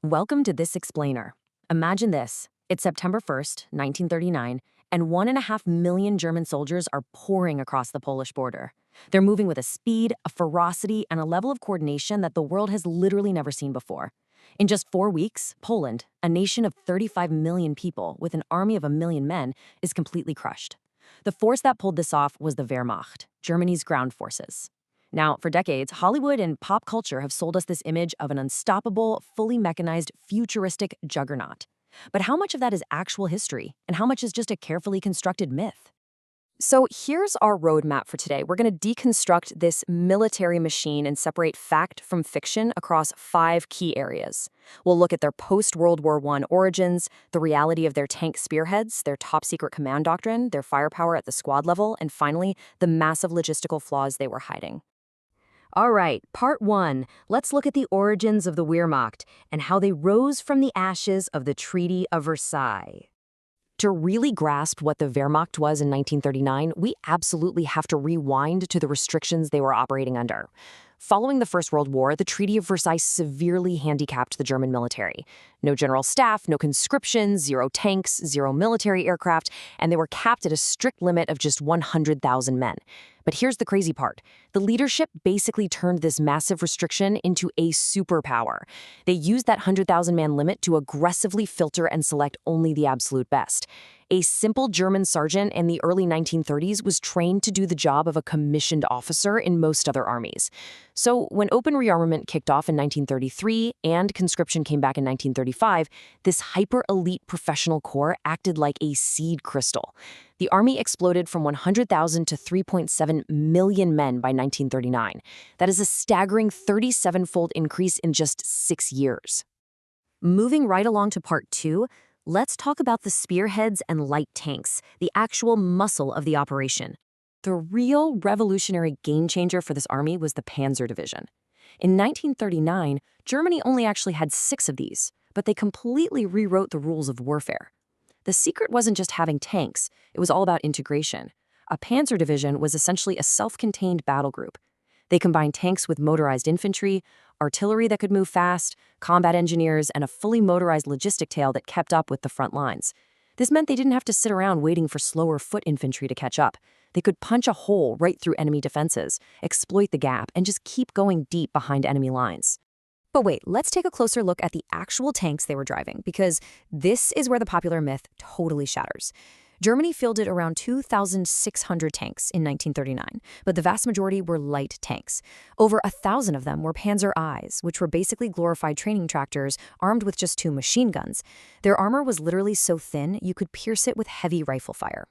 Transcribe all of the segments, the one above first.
Welcome to This Explainer. Imagine this. It's September 1st, 1939, and 1.5 million German soldiers are pouring across the Polish border. They're moving with a speed, a ferocity, and a level of coordination that the world has literally never seen before. In just 4 weeks, Poland, a nation of 35 million people with an army of 1 million men, is completely crushed. The force that pulled this off was the Wehrmacht, Germany's ground forces. Now, for decades, Hollywood and pop culture have sold us this image of an unstoppable, fully mechanized, futuristic juggernaut. But how much of that is actual history, and how much is just a carefully constructed myth? So here's our roadmap for today. We're going to deconstruct this military machine and separate fact from fiction across 5 key areas. We'll look at their post-World War I origins, the reality of their tank spearheads, their top-secret command doctrine, their firepower at the squad level, and finally, the massive logistical flaws they were hiding. All right, part 1. Let's look at the origins of the Wehrmacht and how they rose from the ashes of the Treaty of Versailles. To really grasp what the Wehrmacht was in 1939, we absolutely have to rewind to the restrictions they were operating under. Following the First World War, the Treaty of Versailles severely handicapped the German military. No general staff, no conscription, 0 tanks, 0 military aircraft, and they were capped at a strict limit of just 100,000 men. But here's the crazy part. The leadership basically turned this massive restriction into a superpower. They used that 100,000-man limit to aggressively filter and select only the absolute best. A simple German sergeant in the early 1930s was trained to do the job of a commissioned officer in most other armies. So when open rearmament kicked off in 1933 and conscription came back in 1935, this hyper-elite professional corps acted like a seed crystal. The army exploded from 100,000 to 3.7 million men by 1939. That is a staggering 37-fold increase in just 6 years. Moving right along to part 2, let's talk about the spearheads and light tanks, the actual muscle of the operation. The real revolutionary game-changer for this army was the Panzer Division. In 1939, Germany only actually had 6 of these, but they completely rewrote the rules of warfare. The secret wasn't just having tanks, it was all about integration. A Panzer Division was essentially a self-contained battle group. They combined tanks with motorized infantry, artillery that could move fast, combat engineers, and a fully motorized logistic tail that kept up with the front lines. This meant they didn't have to sit around waiting for slower foot infantry to catch up. They could punch a hole right through enemy defenses, exploit the gap, and just keep going deep behind enemy lines. But wait, let's take a closer look at the actual tanks they were driving, because this is where the popular myth totally shatters. Germany fielded around 2,600 tanks in 1939, but the vast majority were light tanks. Over 1,000 of them were Panzer Is, which were basically glorified training tractors armed with just 2 machine guns. Their armor was literally so thin you could pierce it with heavy rifle fire.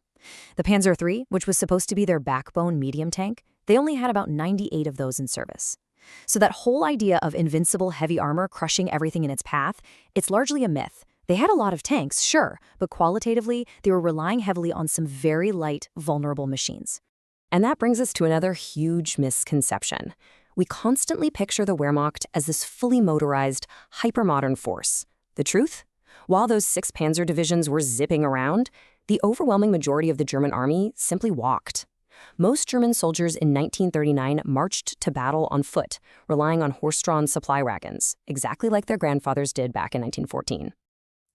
The Panzer III, which was supposed to be their backbone medium tank, they only had about 98 of those in service. So that whole idea of invincible heavy armor crushing everything in its path, it's largely a myth. They had a lot of tanks, sure, but qualitatively, they were relying heavily on some very light, vulnerable machines. And that brings us to another huge misconception. We constantly picture the Wehrmacht as this fully motorized, hypermodern force. The truth? While those 6 Panzer divisions were zipping around, the overwhelming majority of the German army simply walked. Most German soldiers in 1939 marched to battle on foot, relying on horse-drawn supply wagons, exactly like their grandfathers did back in 1914.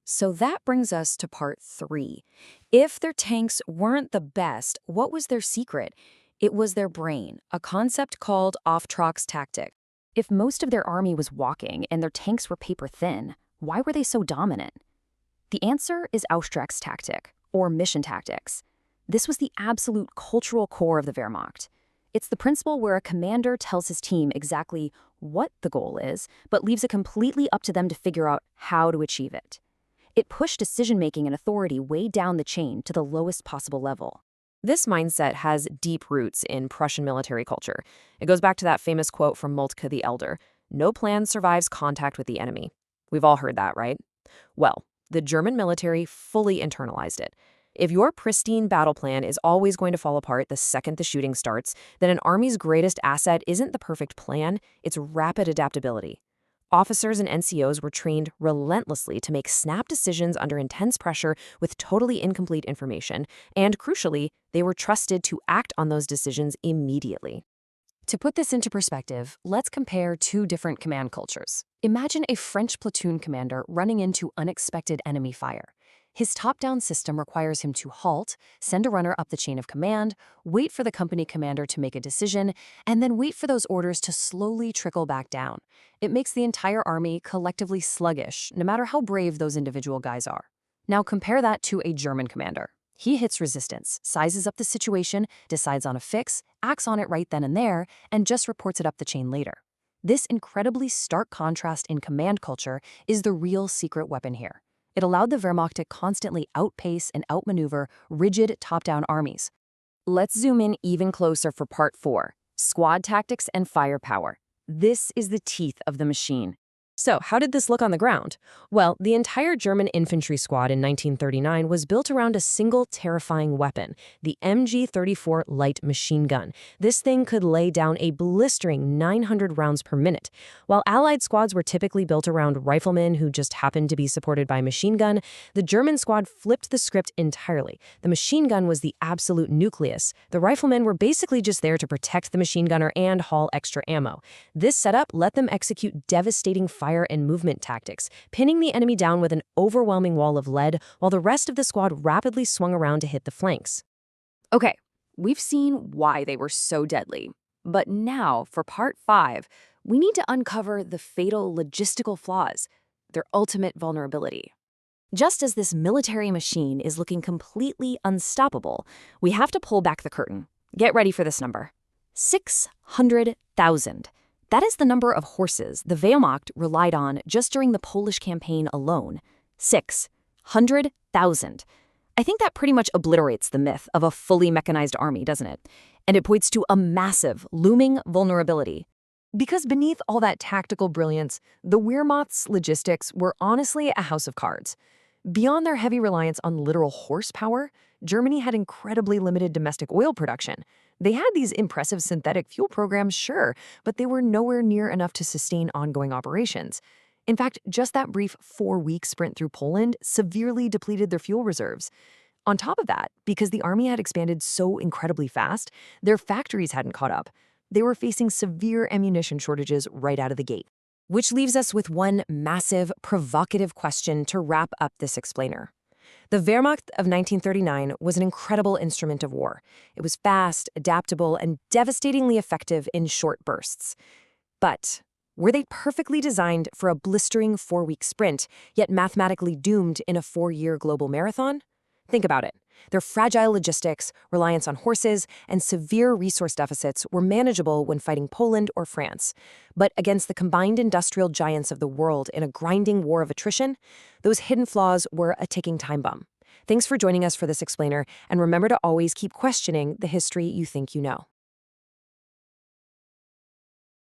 So that brings us to part 3. If their tanks weren't the best, what was their secret? It was their brain, a concept called Auftrags tactic. If most of their army was walking and their tanks were paper thin, why were they so dominant? The answer is Auftrags tactic, or mission tactics. This was the absolute cultural core of the Wehrmacht. It's the principle where a commander tells his team exactly what the goal is, but leaves it completely up to them to figure out how to achieve it. It pushed decision-making and authority way down the chain to the lowest possible level. This mindset has deep roots in Prussian military culture. It goes back to that famous quote from Moltke the Elder, "No plan survives contact with the enemy." We've all heard that, right? Well, the German military fully internalized it. If your pristine battle plan is always going to fall apart the second the shooting starts, then an army's greatest asset isn't the perfect plan, it's rapid adaptability. Officers and NCOs were trained relentlessly to make snap decisions under intense pressure with totally incomplete information, and crucially, they were trusted to act on those decisions immediately. To put this into perspective, let's compare 2 different command cultures. Imagine a French platoon commander running into unexpected enemy fire. His top-down system requires him to halt, send a runner up the chain of command, wait for the company commander to make a decision, and then wait for those orders to slowly trickle back down. It makes the entire army collectively sluggish, no matter how brave those individual guys are. Now compare that to a German commander. He hits resistance, sizes up the situation, decides on a fix, acts on it right then and there, and just reports it up the chain later. This incredibly stark contrast in command culture is the real secret weapon here. It allowed the Wehrmacht to constantly outpace and outmaneuver rigid top-down armies. Let's zoom in even closer for part 4, squad tactics and firepower. This is the teeth of the machine. So, how did this look on the ground? Well, the entire German infantry squad in 1939 was built around a single terrifying weapon, the MG-34 light machine gun. This thing could lay down a blistering 900 rounds per minute. While Allied squads were typically built around riflemen who just happened to be supported by a machine gun, the German squad flipped the script entirely. The machine gun was the absolute nucleus. The riflemen were basically just there to protect the machine gunner and haul extra ammo. This setup let them execute devastating fire and movement tactics, pinning the enemy down with an overwhelming wall of lead while the rest of the squad rapidly swung around to hit the flanks. Okay, we've seen why they were so deadly. But now, for part 5, we need to uncover the fatal logistical flaws, their ultimate vulnerability. Just as this military machine is looking completely unstoppable, we have to pull back the curtain. Get ready for this number. 600,000. That is the number of horses the Wehrmacht relied on just during the Polish campaign alone. 600,000. I think that pretty much obliterates the myth of a fully mechanized army, doesn't it? And it points to a massive, looming vulnerability. Because beneath all that tactical brilliance, the Wehrmacht's logistics were honestly a house of cards. Beyond their heavy reliance on literal horsepower, Germany had incredibly limited domestic oil production. They had these impressive synthetic fuel programs, sure, but they were nowhere near enough to sustain ongoing operations. In fact, just that brief 4-week sprint through Poland severely depleted their fuel reserves. On top of that, because the army had expanded so incredibly fast, their factories hadn't caught up. They were facing severe ammunition shortages right out of the gate. Which leaves us with one massive, provocative question to wrap up this explainer. The Wehrmacht of 1939 was an incredible instrument of war. It was fast, adaptable, and devastatingly effective in short bursts. But were they perfectly designed for a blistering 4-week sprint, yet mathematically doomed in a 4-year global marathon? Think about it. Their fragile logistics, reliance on horses, and severe resource deficits were manageable when fighting Poland or France. But against the combined industrial giants of the world in a grinding war of attrition, those hidden flaws were a ticking time bomb. Thanks for joining us for this explainer, and remember to always keep questioning the history you think you know.